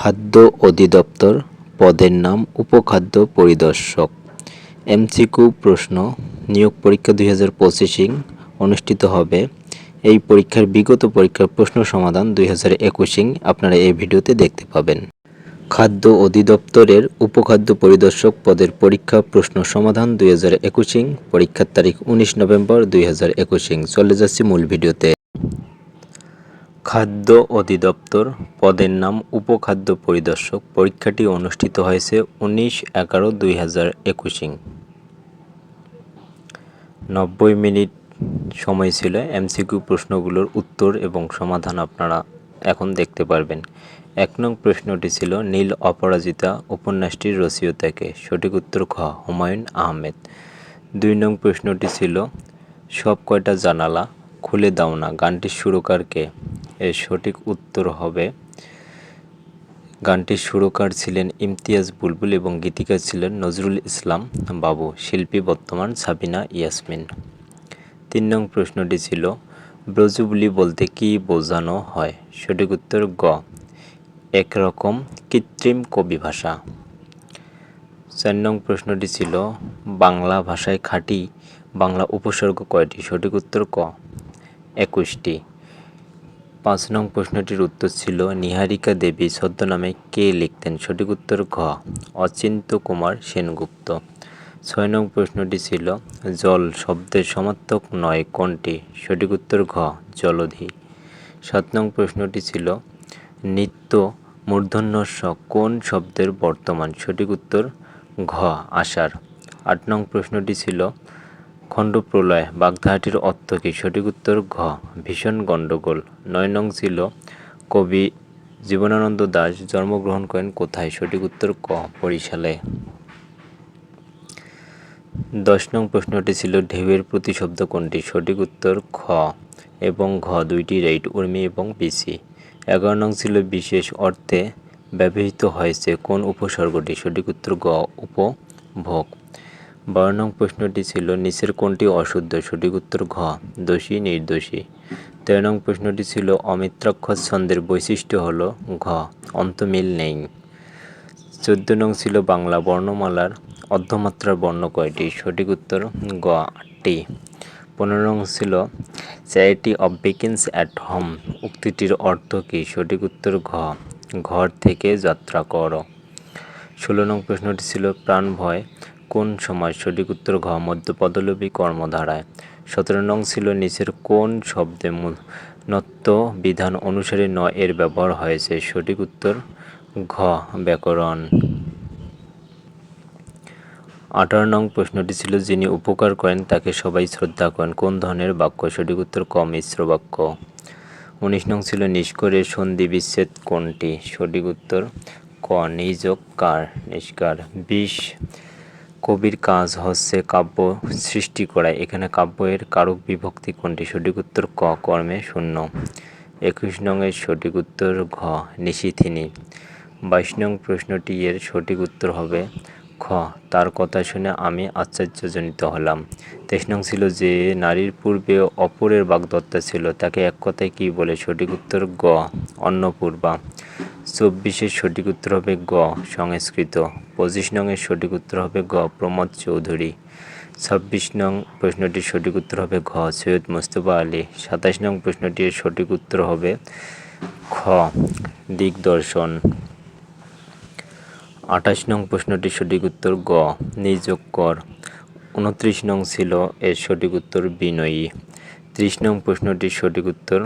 খাদ্য অধিদপ্তর পদের নাম উপখাদ্য পরিদর্শক। এমসিকিউ প্রশ্ন। নিয়োগ পরীক্ষা 2025 অনুষ্ঠিত হবে। এই পরীক্ষার বিগত পরীক্ষার প্রশ্ন সমাধান 2021 আপনারা এই ভিডিওতে দেখতে পাবেন। খাদ্য অধিদপ্তরের উপখাদ্য পরিদর্শক পদের পরীক্ষা প্রশ্ন সমাধান 2021, পরীক্ষার তারিখ 19 নভেম্বর 2021। চলে যাচ্ছি মূল ভিডিওতে। খাদ্য অধিদপ্তর পদের নাম উপখাদ্য পরিদর্শক। পরীক্ষাটি অনুষ্ঠিত হয়েছে 19/11/2021। 90 মিনিট সময় ছিল। এমসিকিউ প্রশ্নগুলোর উত্তর এবং সমাধান আপনারা এখন দেখতে পারবেন। 1 নং প্রশ্নটি ছিল নীল অপরাজিতা উপন্যাসটির রচয়িতা কে? সঠিক উত্তর খ হুমায়ুন আহমেদ। 2 নং প্রশ্নটি ছিল সব কয়টা জানালা খুলে দাও না গানটির সুরকার কে? এর সঠিক উত্তর হবে গানটির সুরকার ছিলেন ইমতিয়াজ বুলবুল এবং গীতিকার ছিলেন নজরুল ইসলাম বাবু, শিল্পী বর্তমান সাবিনা ইয়াসমিন। 3 নং প্রশ্নটি ছিল ব্রজবুলি বলতে কি বোঝানো হয়? সঠিক উত্তর গ একরকম কৃত্রিম কবি ভাষা। 4 নং প্রশ্নটি ছিল বাংলা ভাষায় খাঁটি বাংলা উপসর্গ কয়টি? সঠিক উত্তর ক 21টি। 5 নং প্রশ্নটির উত্তর ছিল নিহারিকা দেবী ছদ্মনামে কে লিখতেন? সঠিক উত্তর ঘ অচিন্ত্য কুমার সেনগুপ্ত। 6 নং প্রশ্নটি ছিল জল শব্দের সমার্থক নয় কোনটি? সঠিক উত্তর ঘ জলধি। 7 নং প্রশ্নটি ছিল নিত্য মূর্ধন্য ষ কোন শব্দের বর্তমান? সঠিক উত্তর ঘ আষাঢ়। 8 নং প্রশ্নটি ছিল খণ্ডপ্রলয় বাগধারাটির অর্থ কী? সঠিক উত্তর ঘ ভীষণ গণ্ডগোল। 9 নং ছিল কবি জীবনানন্দ দাশ জন্মগ্রহণ করেন কোথায়? সঠিক উত্তর ক বরিশালে। 10 নং প্রশ্নটি ছিল ঢেউয়ের প্রতিশব্দ কোনটি? সঠিক উত্তর খ এবং ঘ দুইটি রাইট, উর্মি এবং বিসি। 11 নং ছিল বিশেষ অর্থে ব্যবহৃত হয়েছে কোন উপসর্গটি? সঠিক উত্তর গ উপভোগ। 12 নং প্রশ্নটি ছিল নিচের কোনটি অশুদ্ধ? সঠিক উত্তর ঘ দোষী নির্দোষী। 13 নং প্রশ্নটি ছিল অমিত্রাক্ষর ছন্দের বৈশিষ্ট্য হল ঘ অন্তমিল নেই। 14 নং ছিল বাংলা বর্ণমালার অর্ধমাত্রার বর্ণ কয়টি? সঠিক উত্তর গ 8টি। 15 নং ছিল charity of begins at home উক্তিটির অর্থ কী? সঠিক উত্তর ঘ ঘর থেকে যাত্রা করো। 16 নং প্রশ্নটি ছিল প্রাণ ভয় কোন সমাস? সঠিক উত্তর ঘ মধ্যপদলোপী কর্মধারায়। 17 নং ছিল নিচের কোন শব্দে নত্ব বিধান অনুসারে ন এর ব্যবহার হয়েছে? সঠিক উত্তর ঘ ব্যাকরণ। 18 নং প্রশ্নটি ছিল যিনি উপকার করেন তাকে সবাই শ্রদ্ধা করেন কোন ধরনের বাক্য? সঠিক উত্তর ক মিশ্র বাক্য। 19 নং ছিল নিষ্করের সন্ধি বিচ্ছেদ কোনটি? সঠিক উত্তর ক নিযোগ কার নিষ্কার। 20 কবির কাজ হচ্ছে কাব্য সৃষ্টি করা, এখানে কাব্য এর কারক বিভক্তি কোনটি? সঠিক উত্তর ক কর্মে শূন্য। 21 নং এর সঠিক উত্তর ঘ নিশিথিনী। 22 নং প্রশ্নটি এর সঠিক উত্তর হবে খ তার কথা শুনে আমি আশ্চর্যজনিত হলাম। 23 নং ছিল যে নারীর পূর্বে অপরের বাগদত্তা ছিল তাকে এক কথায় কি বলে? সঠিক উত্তর গ অন্নপূর্বা। 24 এর সঠিক উত্তর হবে গ সংস্কৃত। 25 নং এর সঠিক উত্তর হবে গ প্রমোদ চৌধুরী। 26 নং প্রশ্নটির সঠিক উত্তর হবে ঘ সৈয়দ মুস্তফা আলী। 27 নং প্রশ্নটির সঠিক উত্তর হবে খ দিগদর্শন। 28 নং প্রশ্নটির সঠিক উত্তর গ নিযোগ কর। 29 নং ছিল এর সঠিক উত্তর বিনয়ী। 30 নং প্রশ্নটির সঠিক উত্তর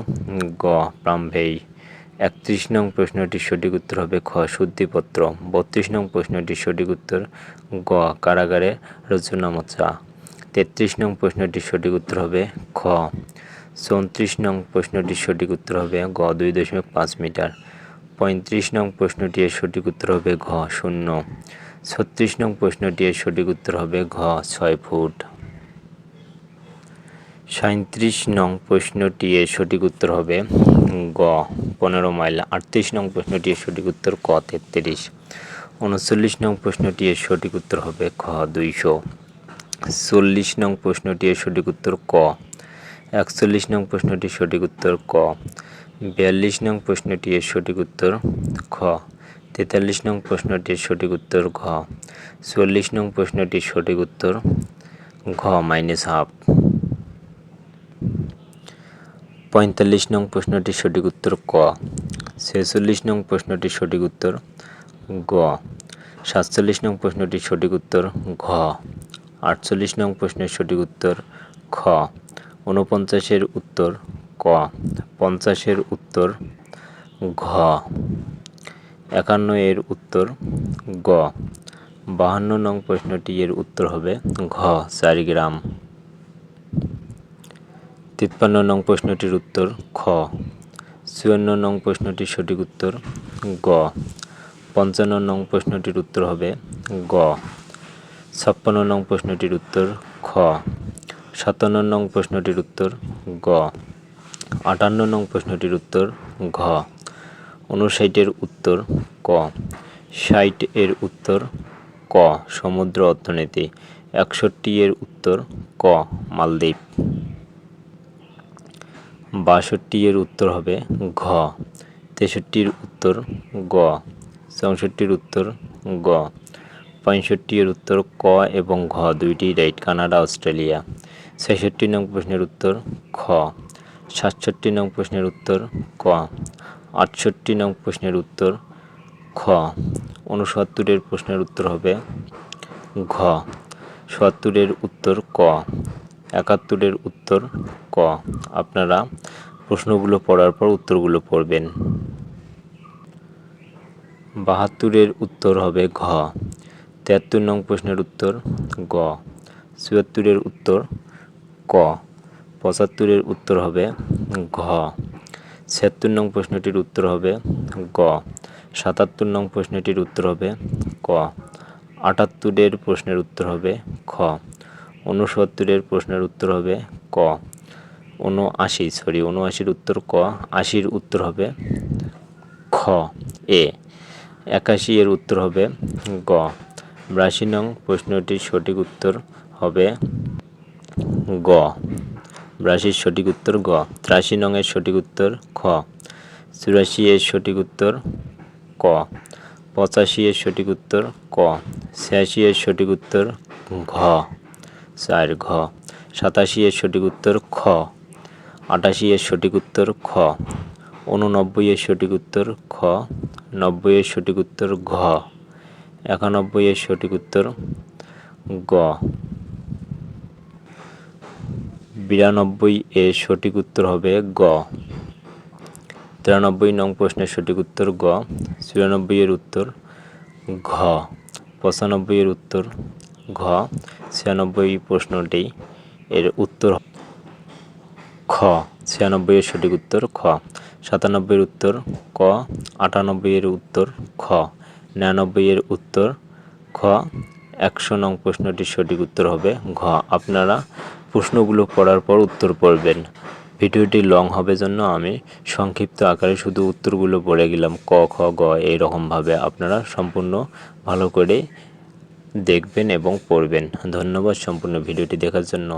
গ প্রাম্ভেয়ী। 31 নং প্রশ্নটির সঠিক উত্তর হবে খ শুদ্ধিপত্র। 32 নং প্রশ্নটির সঠিক উত্তর গ কারাগারে রচনামচা। 33 নং প্রশ্নটির সঠিক উত্তর হবে খ। 34 নং প্রশ্নটির সঠিক উত্তর হবে গ 2.5 মিটার। 35 নং প্রশ্নটি এর সঠিক উত্তর হবে ঘ 0। 36 নং প্রশ্নটি এর সঠিক উত্তর হবে ঘ 6 ফুট। 37 নং প্রশ্নটি এর সঠিক উত্তর হবে গ 15 মাইল। 38 নং প্রশ্নটি এর সঠিক উত্তর ক 33। 39 নং প্রশ্নটি এর সঠিক উত্তর হবে খ 200। 40 নং প্রশ্নটি এর সঠিক উত্তর ক। 41 নং প্রশ্নটির সঠিক উত্তর ক। 42 নং প্রশ্নটি এর সঠিক উত্তর খ। 43 নং প্রশ্নটির সঠিক উত্তর ঘ। 44 নং প্রশ্নটির সঠিক উত্তর ঘ -হাফ। 45 নং প্রশ্নটির সঠিক উত্তর ক। 46 নং প্রশ্নটির সঠিক উত্তর গ। 47 নং প্রশ্নটির সঠিক উত্তর ঘ। 48 নং প্রশ্নের সঠিক উত্তর খ। 49-এর উত্তর ক। 50-এর উত্তর ঘ। 51-এর উত্তর গ। 52 নং প্রশ্নটি এর উত্তর হবে ঘ 4 গ্রাম। 53 নং প্রশ্নটির উত্তর খ। 54 নং প্রশ্নটির সঠিক উত্তর গ। 55 নং প্রশ্নটির উত্তর হবে গ। 56 নং প্রশ্নটির উত্তর খ। 57 নং প্রশ্নটির উত্তর গ। 58 নং প্রশ্নটির উত্তর ঘ। 59-এর উত্তর ক। 60-এর উত্তর ক সমুদ্র অর্থনীতি। 61-এর উত্তর ক মালদ্বীপ। 62-এর উত্তর হবে ঘ। 63-এর উত্তর গ। 64-এর উত্তর গ। 65-এর উত্তর ক এবং ঘ দুইটি রাইট। Canada, Australia. 66 নং প্রশ্নের উত্তর খ। 67 নং প্রশ্নের উত্তর ক। 68 নং প্রশ্নের উত্তর খ। 69-এর প্রশ্নের উত্তর হবে ঘ। 70-এর উত্তর ক। 71-এর উত্তর ক। আপনারা প্রশ্নগুলো পড়ার পর উত্তরগুলো পড়বেন। 72-এর উত্তর হবে ঘ। 73 নং প্রশ্নের উত্তর গ। 74-এর উত্তর ক। 75-এর উত্তর হবে ঘ। 76 নং প্রশ্নটির উত্তর হবে গ। 77 নং প্রশ্নটির উত্তর হবে ক। 78-এর প্রশ্নের উত্তর হবে খ। 69-এর প্রশ্নের উত্তর হবে ক। 79-এর উত্তর ক। 80-এর উত্তর হবে খ এ। 81-এর উত্তর হবে গ। 82 নং প্রশ্নটির সঠিক উত্তর হবে গ। 82-এর সঠিক উত্তর গ। 83 নং এর সঠিক উত্তর খ। 84-এর সঠিক উত্তর ক। 85-এর সঠিক উত্তর ক। 86-এর সঠিক উত্তর ঘ 4 ঘ। 87-এর সঠিক উত্তর খ। 88-এর সঠিক উত্তর খ। 89-এর সঠিক উত্তর খ। 90-এর সঠিক উত্তর ঘ। 91-এর সঠিক উত্তর গ। 92-এর সঠিক উত্তর হবে গ। 93 নং প্রশ্নের সঠিক উত্তর গ। 94-এর উত্তর ঘ। 95-এর উত্তর ঘ। 96 প্রশ্নটি এর উত্তর খ। 96-এর সঠিক উত্তর খ। 97-এর উত্তর ক। 98-এর উত্তর খ। 99-এর উত্তর খ। 100 নং প্রশ্নটির সঠিক উত্তর হবে ঘ। আপনারা প্রশ্নগুলো পড়ার পর উত্তর পড়বেন। ভিডিওটি লং হবে জন্য আমি সংক্ষিপ্ত আকারে শুধু উত্তরগুলো পড়ে গেলাম ক খ গ এইরকমভাবে। আপনারা সম্পূর্ণ ভালো করে দেখবেন এবং পড়বেন। ধন্যবাদ সম্পূর্ণ ভিডিওটি দেখার জন্য।